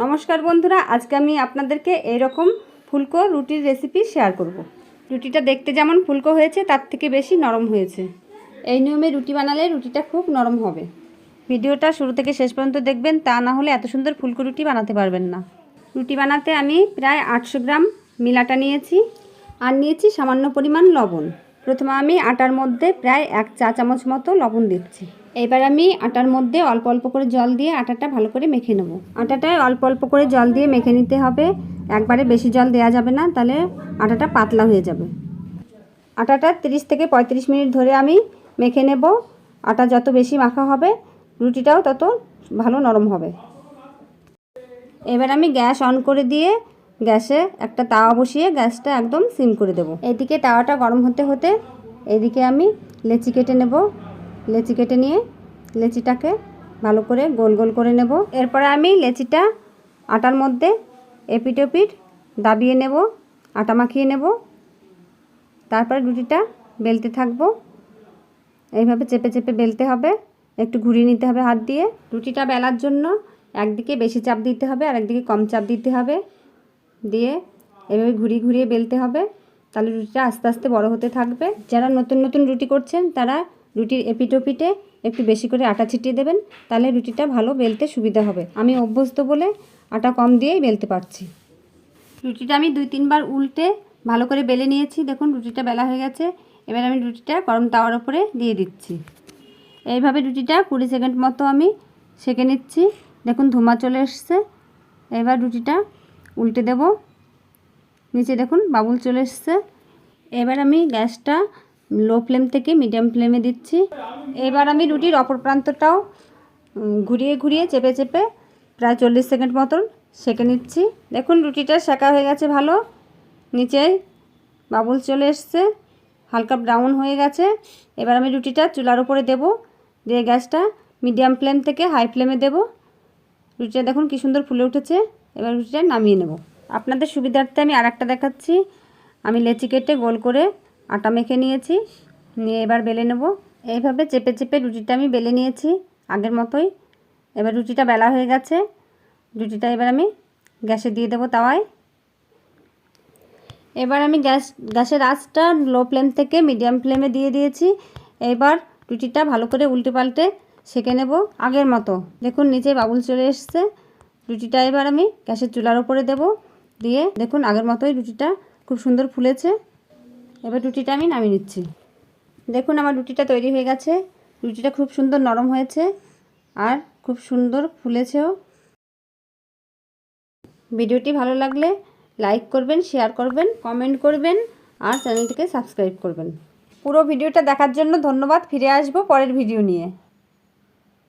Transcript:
নমস্কার বন্ধুরা, আজকে আমি আপনাদেরকে এইরকম ফুলকো রুটির রেসিপি শেয়ার করব। রুটিটা দেখতে যেমন ফুলকো হয়েছে তার থেকে বেশি নরম হয়েছে। এই নিয়মে রুটি বানালে রুটিটা খুব নরম হবে। ভিডিওটা শুরু থেকে শেষ পর্যন্ত দেখবেন, তা না হলে এত সুন্দর ফুলকো রুটি বানাতে পারবেন না। রুটি বানাতে আমি প্রায় 800 গ্রাম মিলাটা নিয়েছি আর নিয়েছি সামান্য পরিমাণ লবণ। প্রথমে আমি আটার মধ্যে প্রায় 1 চা চামচ মতো লবণ দিচ্ছি। এবার আমি আটার মধ্যে অল্প অল্প করে জল দিয়ে আটাটা ভালো করে মেখে নেব। আটাটায় অল্প অল্প করে জল দিয়ে মেখে নিতে হবে, একবারে বেশি জল দেওয়া যাবে না, তাহলে আটাটা পাতলা হয়ে যাবে। আটাটা 30 থেকে 35 মিনিট ধরে আমি মেখে নেব। আটা যত বেশি মাখা হবে রুটিটাও তত ভালো নরম হবে। এবার আমি গ্যাস অন করে দিয়ে গ্যাসে একটা তাওয়া বসিয়ে গ্যাসটা একদম সিম করে দেব। এদিকে তাওয়াটা গরম হতে হতে এদিকে আমি লেচি কেটে নেব। লেচি কেটে নিয়ে লেচিটাকে ভালো করে গোল গোল করে নেব। এরপরে আমি লেচিটা আটার মধ্যে এপিট ওপিট দাবিয়ে নেব, আটা মাখিয়ে নেব। তারপরে রুটিটা বেলতে থাকবো। এইভাবে চেপে চেপে বেলতে হবে, একটু ঘুরিয়ে নিতে হবে হাত দিয়ে। রুটিটা বেলার জন্য একদিকে বেশি চাপ দিতে হবে আর একদিকে কম চাপ দিতে হবে, দিয়ে এভাবে ঘুরিয়ে ঘুরিয়ে বেলতে হবে। তাহলে রুটিটা আস্তে আস্তে বড় হতে থাকবে। যারা নতুন নতুন রুটি করছেন তারা রুটির এপিট ওপিটে একটু বেশি করে আটা ছিটিয়ে দেবেন, তাহলে রুটিটা ভালো বেলতে সুবিধা হবে। আমি অভ্যস্ত বলে আটা কম দিয়েই বেলতে পারছি। রুটিটা আমি 2-3 বার উল্টে ভালো করে বেলে নিয়েছি। দেখুন রুটিটা বেলা হয়ে গেছে। এবার আমি রুটিটা গরম তাওয়ার উপরে দিয়ে দিচ্ছি। এইভাবে রুটিটা 20 সেকেন্ড মতো আমি সেঁকে নিচ্ছি। দেখুন ধোঁয়া চলে এসছে। এবার রুটিটা উল্টে দেব, নিচে দেখুন বাবুল চলে এসছে। এবার আমি গ্যাসটা লো ফ্লেম থেকে মিডিয়াম ফ্লেমে দিচ্ছি। এবার আমি রুটির অপর প্রান্তটাও ঘুরিয়ে ঘুরিয়ে চেপে চেপে প্রায় 40 সেকেন্ড মতন সেঁকে নিচ্ছি। দেখুন রুটিটা সেঁকা হয়ে গেছে ভালো, নিচে বাবুল চলে এসছে, হালকা ব্রাউন হয়ে গেছে। এবার আমি রুটিটা চুলার উপরে দেব, দিয়ে গ্যাসটা মিডিয়াম ফ্লেম থেকে হাই ফ্লেমে দেব। রুটিটা দেখুন কী সুন্দর ফুলে উঠেছে। এবার রুটিটা নামিয়ে নেব। আপনাদের সুবিধার্থে আমি আরেকটা দেখাচ্ছি। আমি লেচি কেটে গোল করে আটা মেখে নিয়েছি, নিয়ে এবার বেলে নেব। এইভাবে চেপে চেপে রুটিটা আমি বেলে নিয়েছি আগের মতোই। এবার রুটিটা বেলা হয়ে গেছে। রুটিটা এবার আমি গ্যাসে দিয়ে দেবো তাওয়ায়। এবার আমি গ্যাসের আঁচটা লো ফ্লেম থেকে মিডিয়াম ফ্লেমে দিয়ে দিয়েছি। এবার রুটিটা ভালো করে উল্টে পাল্টে সেঁকে নেব আগের মতো। দেখুন নিচে বাবুল চলে এসছে। রুটিটা এবার আমি গ্যাসের চুলার উপরে দেব, দিয়ে দেখুন আগের মতোই রুটিটা খুব সুন্দর ফুলেছে। এবার রুটিটা আমি নামিয়ে নিচ্ছি। দেখুন আমার রুটিটা তৈরি হয়ে গেছে। রুটিটা খুব সুন্দর নরম হয়েছে আর খুব সুন্দর ফুলেছেও। ভিডিওটি ভালো লাগলে লাইক করবেন, শেয়ার করবেন, কমেন্ট করবেন আর চ্যানেলটিকে সাবস্ক্রাইব করবেন। পুরো ভিডিওটা দেখার জন্য ধন্যবাদ। ফিরে আসবো পরের ভিডিও নিয়ে।